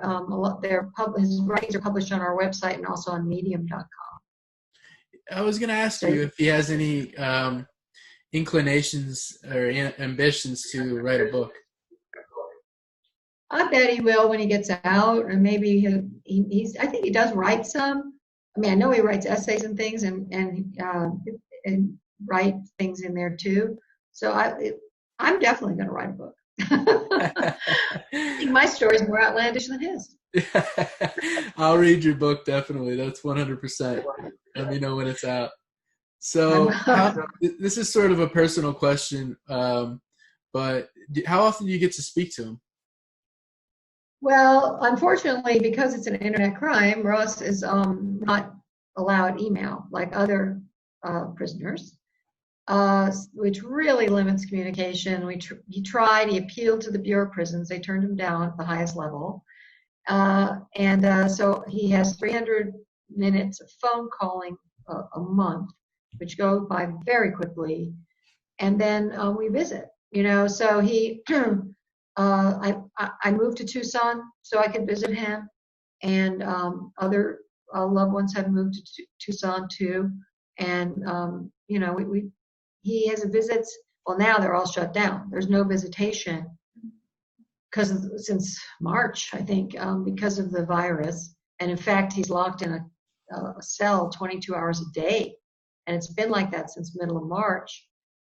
His writings are published on our website and also on medium.com. I was going to ask you if he has any inclinations or ambitions to write a book. I bet he will when he gets out, and maybe I think he does write some. I mean, I know he writes essays and things, and write things in there too. So I'm definitely going to write a book. I think my story is more outlandish than his. I'll read your book, definitely. That's 100%. Let me know when it's out. So this is sort of a personal question, but how often do you get to speak to him? Well, unfortunately, because it's an internet crime, Ross is not allowed email like other prisoners, which really limits communication. He appealed to the Bureau of Prisons. They turned him down at the highest level. So he has 300 minutes of phone calling a month, which go by very quickly. And then we visit, so he, I moved to Tucson so I could visit him, and other loved ones have moved to Tucson too. And, he has visits. Well, now they're all shut down. There's no visitation since March, I think, because of the virus. And in fact, he's locked in a cell 22 hours a day. And it's been like that since middle of March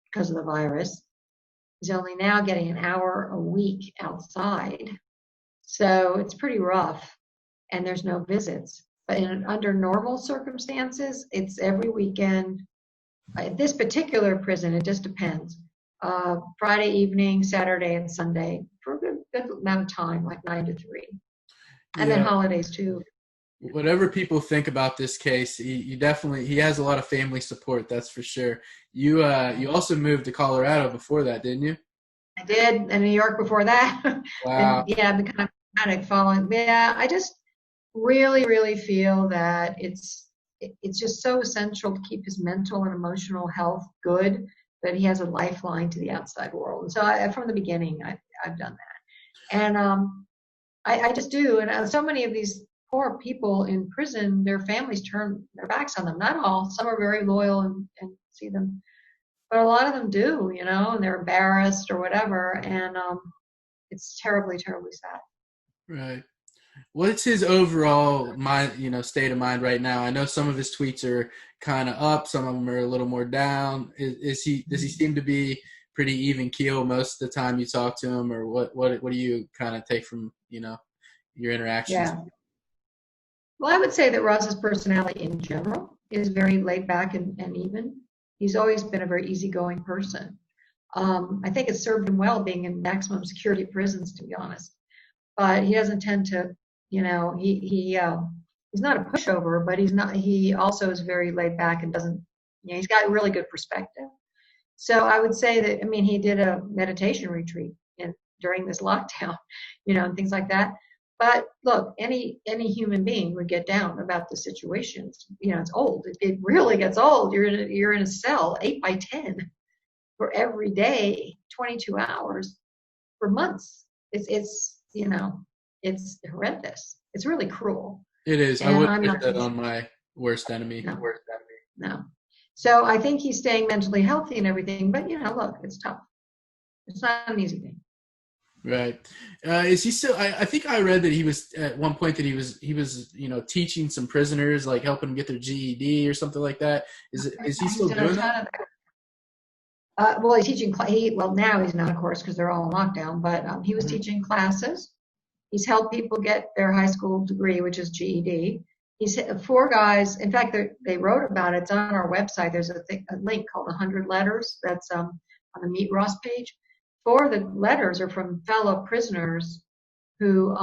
because of the virus. He's only now getting an hour a week outside. So it's pretty rough, and there's no visits. But under normal circumstances, it's every weekend. At this particular prison, it just depends. Friday evening, Saturday, and Sunday for a good amount of time, like 9 to 3. And then holidays too. Whatever people think about this case, he has a lot of family support. That's for sure. You also moved to Colorado before that, didn't you? I did, and New York before that. Wow. And yeah, I've been kind of dramatic following. Yeah, I just really, really feel that it's just so essential to keep his mental and emotional health good that he has a lifeline to the outside world. And so from the beginning, I've done that. And I just do. And so many of these poor people in prison, their families turn their backs on them. Not all. Some are very loyal and see them. But a lot of them do, and they're embarrassed or whatever. And it's terribly, terribly sad. Right. What's his overall mind, state of mind right now? I know some of his tweets are kind of up, some of them are a little more down. Does he seem to be pretty even keel most of the time you talk to him, or what do you kind of take from, your interactions? Yeah. Well, I would say that Ross's personality in general is very laid back and even. He's always been a very easygoing person. I think it's served him well being in maximum security prisons, to be honest. But he doesn't tend to, he's not a pushover, but he also is very laid back and doesn't, he's got really good perspective. So I would say that, he did a meditation retreat during this lockdown, and things like that. But look, any human being would get down about the situation. It's old. It really gets old. You're in a cell 8 by 10 for every day, 22 hours for months. It's horrendous. It's really cruel. It is. And I wouldn't put that on my worst enemy. No. So I think he's staying mentally healthy and everything. But look, it's tough. It's not an easy thing. Right. Is he still? I think I read that he was at one point that he was teaching some prisoners, like helping them get their GED or something like that. Is he still doing that? Well, he's teaching. Now he's not, of course, because they're all in lockdown. But he was teaching classes. He's helped people get their high school degree, which is GED. He's 4 guys. In fact, they wrote about it. It's on our website. There's a link called 100 Letters. That's on the Meet Ross page. 4 of the letters are from fellow prisoners who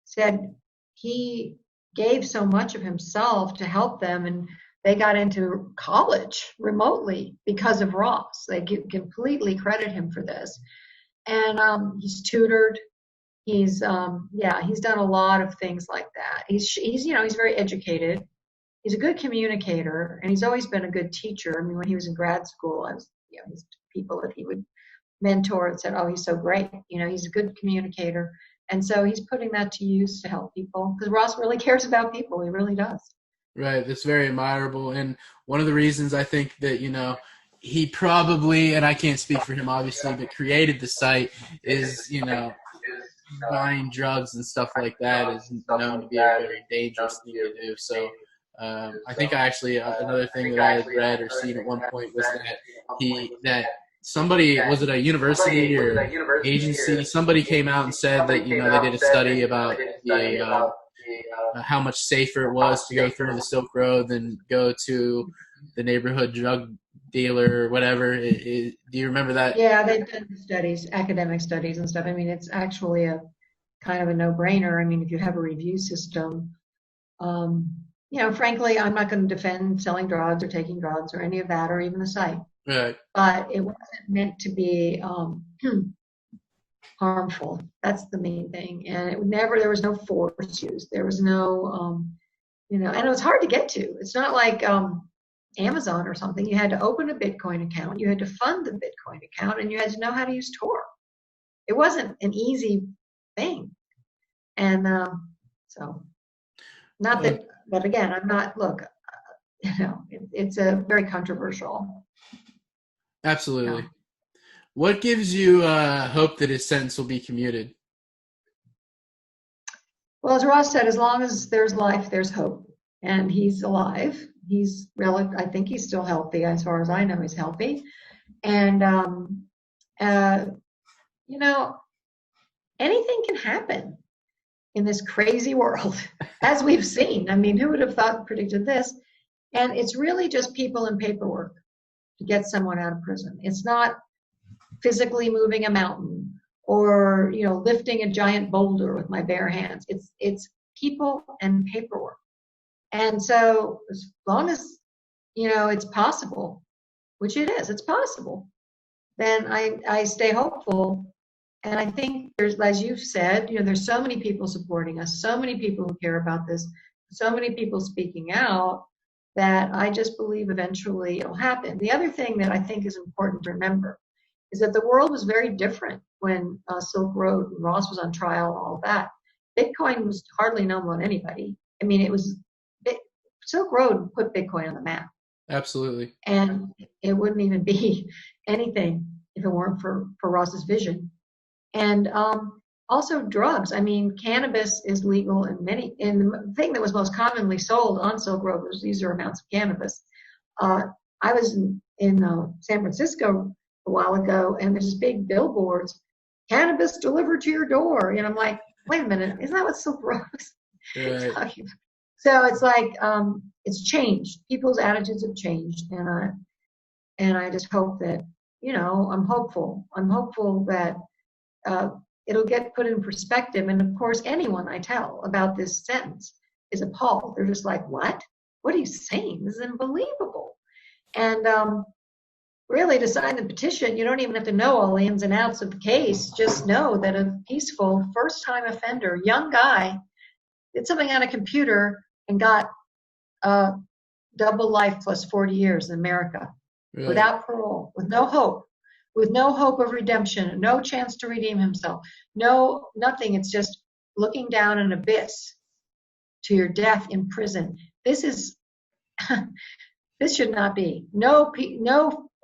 said he gave so much of himself to help them, and they got into college remotely because of Ross. They completely credit him for this. And he's tutored. He's done a lot of things like that. He's very educated. He's a good communicator, and he's always been a good teacher. When he was in grad school, he's people that he would mentor and said, oh, he's so great. He's a good communicator. And so he's putting that to use to help people, because Ross really cares about people. He really does. Right. That's very admirable. And one of the reasons I think that, he probably, and I can't speak for him obviously, but created the site is, buying drugs and stuff like that is known to be a very dangerous thing to do. So I think another thing that I had read or seen at one point was that somebody, was it a university or agency, somebody came out and said that, they did a study about how much safer it was to go through the Silk Road than go to the neighborhood drug dealer or whatever. Do you remember that? Yeah, they've done studies, academic studies and stuff. It's actually a kind of a no-brainer. If you have a review system, frankly, I'm not going to defend selling drugs or taking drugs or any of that, or even the site. Right. But it wasn't meant to be harmful. That's the main thing. And there was no force used. There was no, and it was hard to get to. It's not like Amazon or something. You had to open a Bitcoin account. You had to fund the Bitcoin account, and you had to know how to use Tor. It wasn't an easy thing. And so, not that, but again, I'm not, look, it's a very controversial. Absolutely. Yeah. What gives you hope that his sentence will be commuted? Well, as Ross said, as long as there's life, there's hope. And he's alive. I think he's still healthy. As far as I know, he's healthy. And, anything can happen in this crazy world, as we've seen. Who would have predicted this? And it's really just people and paperwork to get someone out of prison. It's not physically moving a mountain or, lifting a giant boulder with my bare hands. It's people and paperwork. And so as long as, it's possible, which it is, it's possible, then I stay hopeful. And I think there's, as you've said, there's so many people supporting us, so many people who care about this, so many people speaking out, that I just believe eventually it'll happen. The other thing that I think is important to remember is that the world was very different when Silk Road, Ross was on trial, all that. Bitcoin was hardly known by anybody. I mean, Silk Road put Bitcoin on the map. Absolutely. And it wouldn't even be anything if it weren't for Ross's vision. And also drugs. I mean, cannabis is legal and the thing that was most commonly sold on Silk Road was these amounts of cannabis. I was in San Francisco a while ago, and there's this big billboards, cannabis delivered to your door. And I'm like, wait a minute, isn't that what Silk Road is talking about? So it's like, it's changed. People's attitudes have changed. And I just hope that, I'm hopeful. I'm hopeful that it'll get put in perspective. And of course, anyone I tell about this sentence is appalled. They're just like, what? What are you saying? This is unbelievable. And really, to sign the petition, you don't even have to know all the ins and outs of the case. Just know that a peaceful first-time offender, young guy, did something on a computer and got double life plus 40 years in America, really? Without parole, with no hope of redemption, no chance to redeem himself, nothing. It's just looking down an abyss to your death in prison. This is, this should not be. No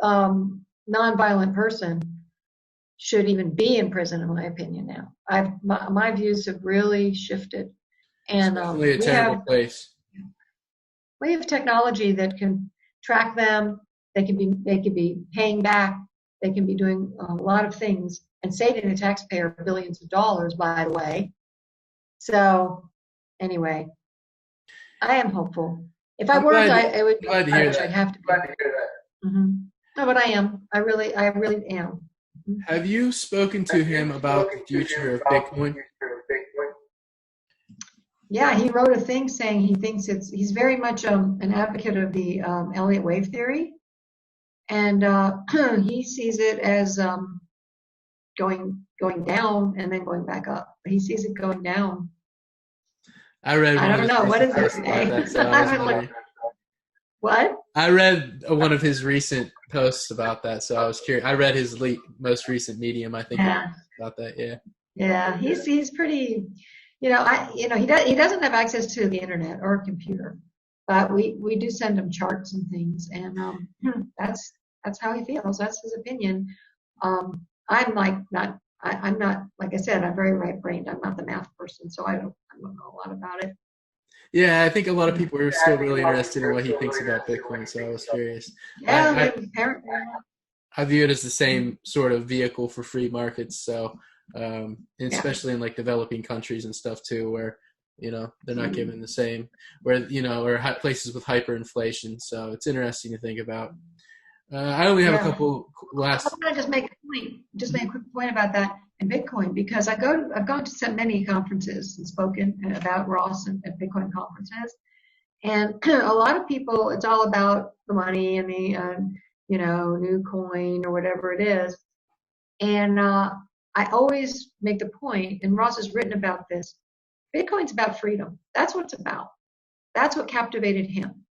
nonviolent person should even be in prison, in my opinion. Now, my views have really shifted, and it's definitely a terrible place. We have technology that can track them. They can be paying back. They can be doing a lot of things and saving the taxpayer billions of dollars, by the way. So, anyway, I am hopeful. If I weren't, I would be. I'd have to be. Glad to hear that. Mm-hmm. No, but I am. I really am. Mm-hmm. Have you spoken to him about the future of Bitcoin? Yeah, he wrote a thing saying he thinks he's very much an advocate of the Elliott wave theory. And he sees it as going down and then going back up. He sees it going down. I don't know. What is it? What? I read one of his recent posts about that, so I was curious. I read his most recent Medium, I think, about that. Yeah. Yeah, he's pretty. He doesn't have access to the internet or a computer, but we do send him charts and things, and that's how he feels. That's his opinion. I'm not, like I said, I'm very right-brained. I'm not the math person, so I don't know a lot about it. Yeah, I think a lot of people are still really interested in what he thinks about Bitcoin, so I was curious. Yeah, I view it as the same sort of vehicle for free markets, so especially in like developing countries and stuff too, where they're not given the same, or places with hyperinflation. So it's interesting to think about. I only have a couple last. I want to just make a quick point about that in Bitcoin, because I've gone to so many conferences and spoken about Ross and Bitcoin conferences, and a lot of people, it's all about the money and the new coin or whatever it is, and I always make the point, and Ross has written about this, Bitcoin's about freedom. That's what it's about. That's what captivated him.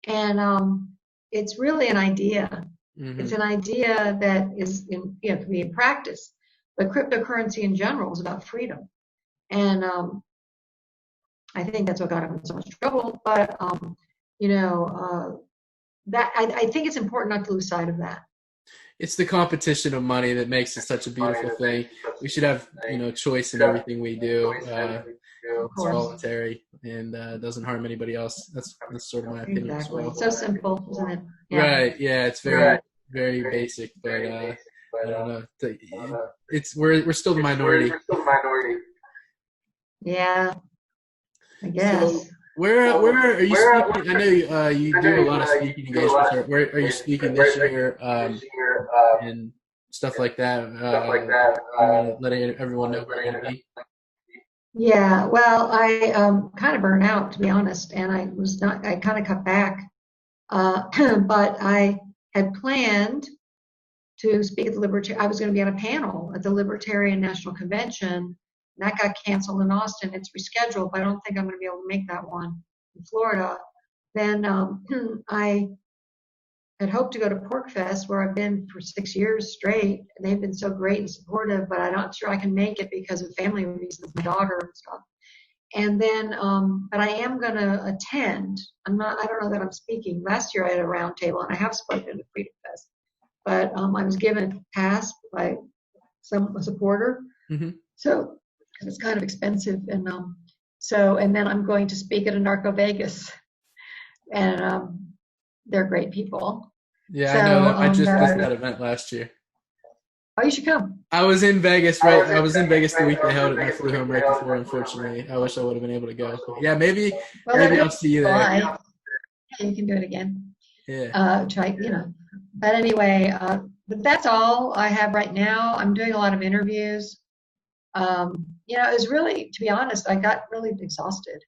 And it's really an idea. Mm-hmm. It's an idea that is can be in practice. But cryptocurrency in general is about freedom. And I think that's what got him in so much trouble. But that I think it's important not to lose sight of that. It's the competition of money that makes it such a beautiful thing. We should have, choice in everything we do. It's voluntary and doesn't harm anybody else. That's sort of my opinion as well. It's so simple, isn't it? Yeah. Right. Yeah. It's very, very basic, but I don't know. We're still the minority. Yeah. I guess. So, where are you speaking? I know you do a lot of speaking engagements. Where are you speaking this year? And stuff like that. I'm gonna let everyone know where you're gonna be. Yeah, well, I kind of burned out, to be honest, and I kind of cut back. But I had planned to speak at I was going to be on a panel at the Libertarian National Convention, and that got canceled in Austin. It's rescheduled, but I don't think I'm going to be able to make that one in Florida. Then I had hoped to go to Pork Fest, where I've been for 6 years straight. They've been so great and supportive, but I'm not sure I can make it because of family reasons, my daughter and stuff. And then, but I am going to attend. I don't know that I'm speaking. Last year I had a round table, and I have spoken at Freedom Fest, but I was given a pass by a supporter. Mm-hmm. So, because it's kind of expensive. And and then I'm going to speak at Anarcho Vegas, and they're great people. Yeah, I know that. I just missed that event last year. Oh, you should come. I was in Vegas, right? I was in Vegas the week they held it, and I flew home right before, unfortunately. I wish I would have been able to go. But yeah, maybe I'll see you there. Yeah, you can do it again. Yeah. Try, But anyway, but that's all I have right now. I'm doing a lot of interviews. It was really, to be honest, I got really exhausted.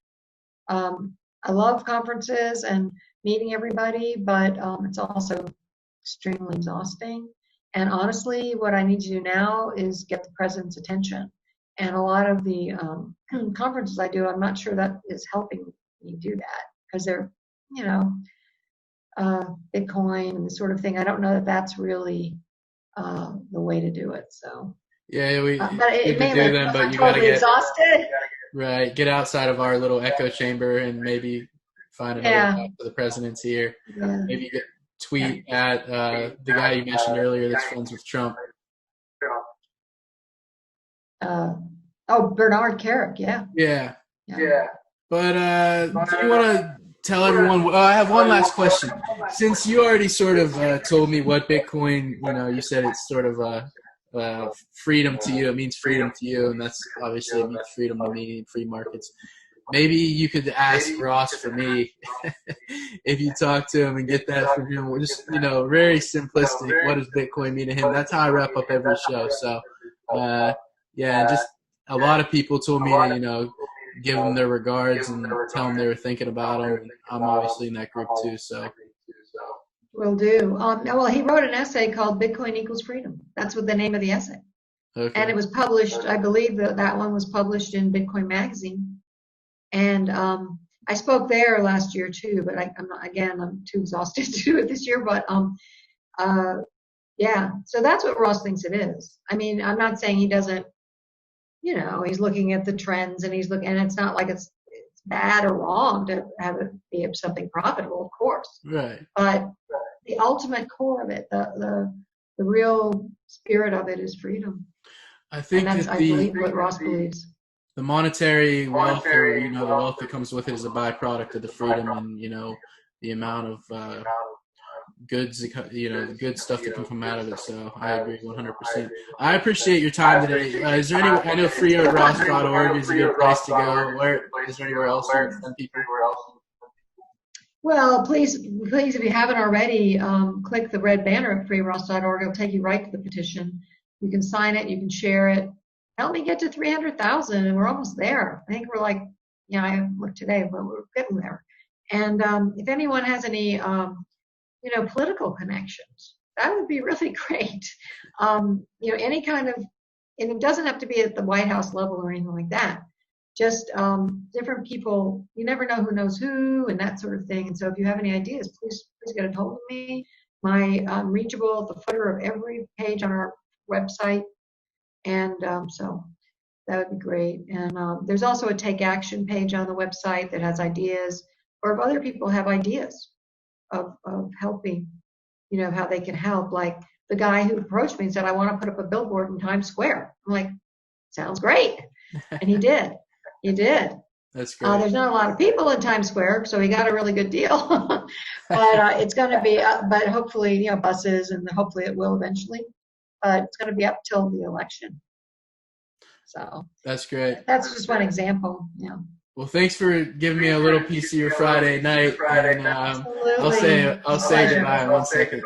I love conferences and meeting everybody, but it's also extremely exhausting. And honestly, what I need to do now is get the president's attention. And a lot of the conferences I do, I'm not sure that is helping me do that, because they're, Bitcoin and the sort of thing. I don't know that that's really the way to do it. So yeah, but it can do them, but you gotta get exhausted. Right, get outside of our little echo chamber and maybe find another path for the president's here. Yeah. Maybe tweet at the guy you mentioned earlier that's friends with Trump. Bernard Carrick, yeah. Yeah. But do you want to tell everyone? I have one last question. Since you already sort of told me what Bitcoin, you said it's sort of freedom to you. It means freedom to you, and that's obviously it means freedom to me in free markets. Maybe you could ask Ross for me if you talk to him and get that from him. Just, very simplistic. What does Bitcoin mean to him? That's how I wrap up every show. So, just a lot of people told me to, give them their regards and tell them they were thinking about them. I'm obviously in that group too. So, will do. Well, he wrote an essay called "Bitcoin Equals Freedom." That's what the name of the essay. Okay. And it was published. I believe that one was published in Bitcoin Magazine. And I spoke there last year too, but I'm too exhausted to do it this year. But so that's what Ross thinks it is. I mean, I'm not saying he doesn't. He's looking at the trends, and and it's not like it's bad or wrong to have it be something profitable, of course. Right. But the ultimate core of it, the real spirit of it, is freedom. I think I believe what Ross believes. The monetary wealth, or the wealth that comes with it, is a byproduct of the freedom and the amount of goods, the good stuff that can come out of it. So I agree 100%. I appreciate your time today. Is there I know freeross.org is a good place to go. Is there anywhere else you can send people? Well, please, if you haven't already, click the red banner at freeross.org. It'll take you right to the petition. You can sign it. You can share it. Help me get to 300,000, and we're almost there. I think we're like, I haven't looked today, but we're getting there. And if anyone has any, political connections, that would be really great. Any kind of, and it doesn't have to be at the White House level or anything like that. Just different people. You never know who knows who, and that sort of thing. And so, if you have any ideas, please get a hold of me. I'm reachable at the footer of every page on our website. And so that would be great. And there's also a Take Action page on the website that has ideas, or if other people have ideas of helping, how they can help. Like the guy who approached me and said, I want to put up a billboard in Times Square. I'm like, sounds great. And he did. He did. That's great. There's not a lot of people in Times Square, so he got a really good deal. But it's going to be, but hopefully, buses, and hopefully it will eventually. But it's going to be up till the election. So that's great. That's just one example. Yeah. Well, thanks for giving me a little piece of your Friday night. And I'll say goodbye in 1 second.